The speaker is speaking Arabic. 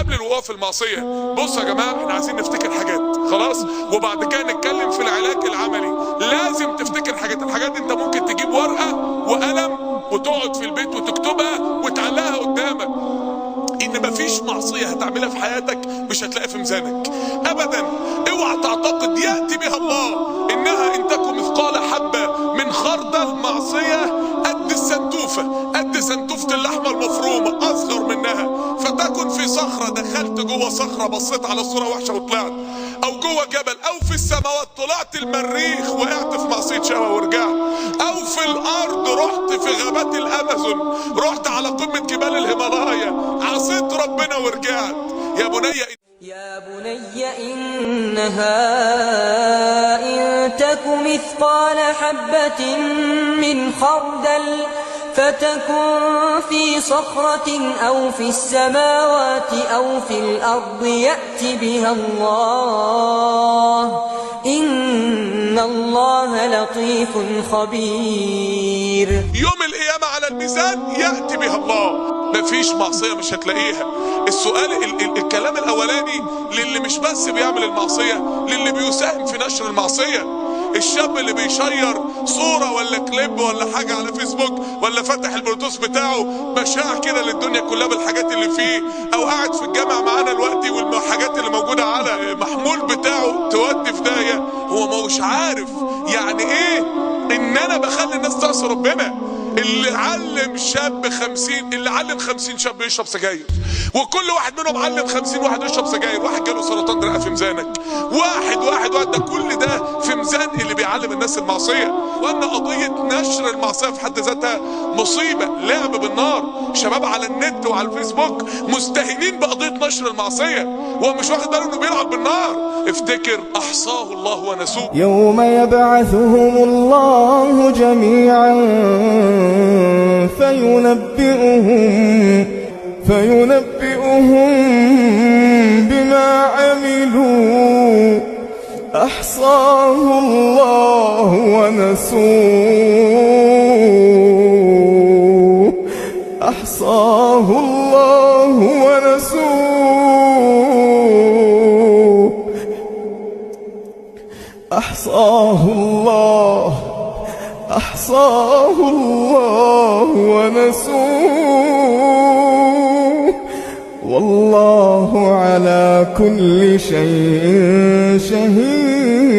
قبل الوقوع في المعصيه. بصوا يا جماعه، احنا عايزين نفتكر حاجات خلاص، وبعد كده نتكلم في العلاج العملي. لازم تفتكر حاجات. الحاجات دي انت ممكن تجيب ورقه وقلم وتقعد في البيت وتكتبها وتعلقها قدامك، ان مفيش معصيه هتعملها في حياتك مش هتلاقي في ميزانك ابدا. اوعى تعتقد ياتي بها الله انها ان تكن مثقال حبه من خردل، معصيه قد السنتوفه، قد سنتوفه اللحمه المفرومه، اصغر منها، فتكن في صخره، دخلت جوه صخره بصيت على صوره وحشه وطلعت، او جوه جبل، او في السماوات طلعت المريخ وقعت في معصيه شهوه ورجعت، او في الارض رحت في غابات الامازون، رحت على قمه جبال الهيمالايا عصيت ربنا ورجعت. يا بني إنها إن تك مثقال حبة من خردل فتكن في صخرة أو في السماوات أو في الأرض يأت بها الله إن الله لطيف خبير. يوم القيامة على الميزان يأتي بها الله. مفيش معصية مش هتلاقيها. السؤال الكلام الأولاني للي مش بس بيعمل المعصية، للي بيساهم في نشر المعصية. الشاب اللي بيشير صورة ولا كليب ولا حاجة على فيسبوك، ولا فتح البلوتوث بتاعه مشاع كده للدنيا كلها بالحاجات اللي فيه، او قاعد في الجامع معانا دلوقتي والحاجات اللي موجودة على محمول بتاعه تودي في داهية، هو مش عارف يعني ايه ان انا بخلي الناس تعصي ربنا. اللي علم شاب 50، اللي علم 50 شاب يشرب سجاير، وكل واحد منهم علم 50 واحد يشرب سجاير، واحد جاله سرطان رئه في ميزانك، واحد ده كل ده في ميزان اللي بيعلم الناس المعصيه. وان قضيه نشر المعصيه في حد ذاتها مصيبه، لعب بالنار. شباب على النت وعلى الفيسبوك مستهينين بقضيه نشر المعصيه، وهو مش واخد باله انه بيلعب بالنار. افتكر احصاه الله ونسوه. يوم يبعثهم الله جميعا فينبئهم بما عملوا أحصاه الله ونسوه أحصاه الله ونسوه أحصاه الله ونسوه والله على كل شيء شهيد.